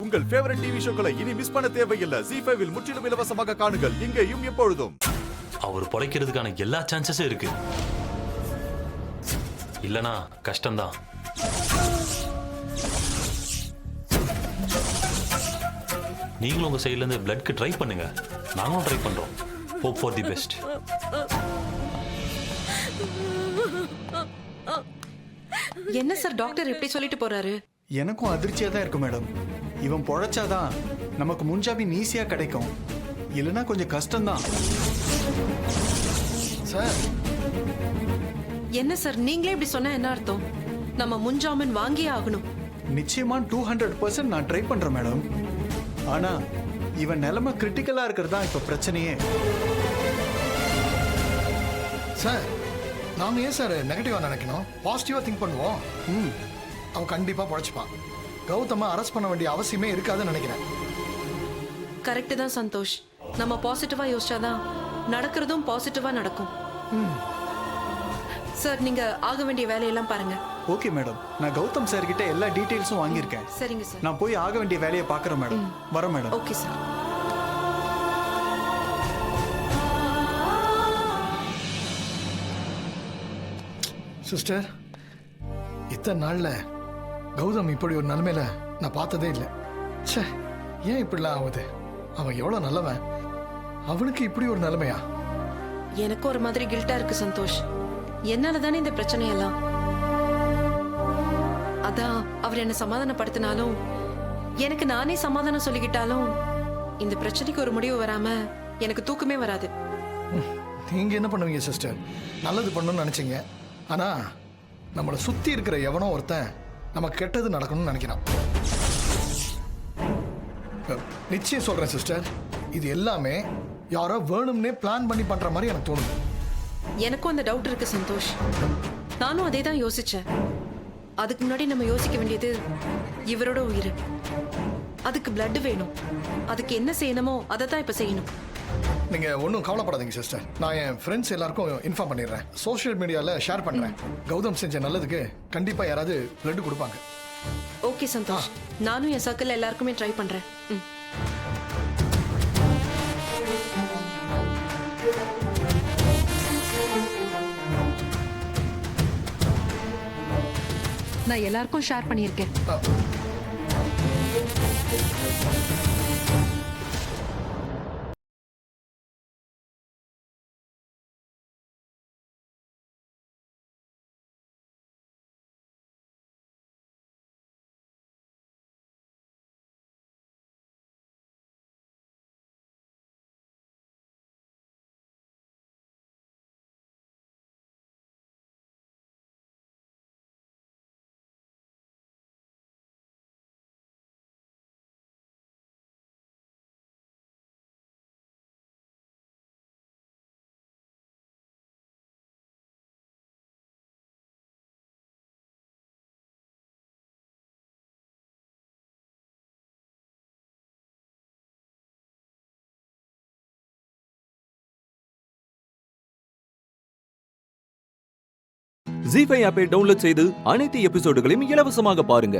உங்கள் favourite TV ஷோக்களை இனி miss பண்ண தேவையில்லை. ZEE5 இல் முற்றிலும் இலவசமாக காணுங்கள், இங்கேயும் எப்பொழுதும். அவர் பொழைக்கிறதுக்கான எல்லா சான்சஸும் இருக்கு. இல்லனா கஷ்டம்தான். நீங்களும் உங்க சைடுல இருந்து பிளட்க்கு ட்ரை பண்ணுங்க. நாங்களும் ட்ரை பண்றோம். Hope for the best. என்ன சார் டாக்டர் இப்படி சொல்லிட்டு போறாரு? எனக்கும் அதிர்ச்சியா தான் இருக்கு மேடம். இவன் பொழைச்சாதான் நமக்கு முன்ஜாமீன் ஈஸியா கிடைக்கும், இல்லைன்னா கொஞ்சம் கஷ்டம்தான். சார் என்ன சார் நீங்களே இப்படி சொன்னா என்ன அர்த்தம்? நம்ம முன்ஜாமீன் வாங்கியே ஆகணும். நிச்சயமா 200% நான் ட்ரை பண்றேன் மேடம். ஆனா இவன் நிலைமை கிரிட்டிக்கலா இருக்கிறதா இப்ப பிரச்சனையே. சார் நாம ஏன் சார் நெகட்டிவா நினைக்கணும்? பாசிட்டிவா திங்க் பண்ணுவோம். அவன் கண்டிப்பா பொழைச்சுப்பான். கௌதம அரெஸ்ட் பண்ண வேண்டிய அவசியமே இருக்காதுன்னு நினைக்கிறேன். கரெக்ட் தான் சந்தோஷ். நம்ம பாசிட்டிவா யோசிச்சாதான் நடக்கிறதும் பாசிட்டிவா நடக்கும். சார் நீங்க ஆக வேண்டிய வேலையெல்லாம் பாருங்க. ஓகே மேடம், நான் கௌதம் சார் கிட்ட எல்லா டீடைல்ஸும் வாங்கியிருக்கேன். சரிங்க சார். நான் போய் ஆக வேண்டிய வேலையை பார்க்கறேன் மேடம். வரேன் மேடம். Okay sir. சிஸ்டர், இத்தனை நாள்ல கௌதம் இப்படி ஒரு நிலைமையில நான் பார்த்ததே இல்லை. ச்சே, ஏன் இப்படிலாம் ஆகுது? அவன் எவ்வளவு நல்லவன், அவனுக்கு இப்படி ஒரு நிலைமையா? எனக்கு ஒரு மாதிரி கில்ட்டா இருக்கு சந்தோஷ். என்னால தானே இந்த பிரச்சனை எல்லாம். அதான் அவர் என்ன சமாதானப்படுத்தினாலும், எனக்கு நானே சமாதானம் சொல்லிக்கிட்டாலும் இந்த பிரச்சனைக்கு ஒரு முடிவு வராம எனக்கு தூக்கமே வராது. நீங்க என்ன பண்ணுவீங்க சிஸ்டர்? நல்லது பண்ணணும்னு நினைச்சீங்க, ஆனா நம்மளை சுத்தி இருக்கிற எவனோ ஒருத்தன் நமக்கு கெட்டது நடக்கணும்னு நினைக்கிறான். நிச்சயம் சொல்றேன் சிஸ்டர், இது எல்லாமே யாரோ வேணும்னே பிளான் பண்ணி பண்ற மாதிரி எனக்கு தோணுது. எனக்கும் அந்த டவுட் இருக்கு சந்தோஷ். நானும் அதே தான் யோசிச்சேன். அதுக்கு முன்னாடி நம்ம யோசிக்க வேண்டியது இவரோட உயிர். அதுக்கு பிளட் வேணும். அதுக்கு என்ன செய்யணுமோ அதை தான் இப்ப செய்யணும். நீங்க ஒன்றும் கவலைப்படாதீங்க சிஸ்டர். நான் என் ஃப்ரெண்ட்ஸ் எல்லாருக்கும் இன்ஃபார்ம் பண்ணிடுறேன். சோஷியல் மீடியால ஷேர் பண்றேன். கௌதம் செஞ்ச நல்லதுக்கு கண்டிப்பா யாராவது பிளட் கொடுப்பாங்க. ஓகே சந்தோஷ், நானும் என் சர்க்கிள் எல்லாருக்குமே ட்ரை பண்றேன். நான் எல்லாருக்கும் ஷேர் பண்ணியிருக்கேன். ZEE5 ஆப்பை டவுன்லோட் செய்து அனைத்து எபிசோடுகளையும் இலவசமாக பாருங்க.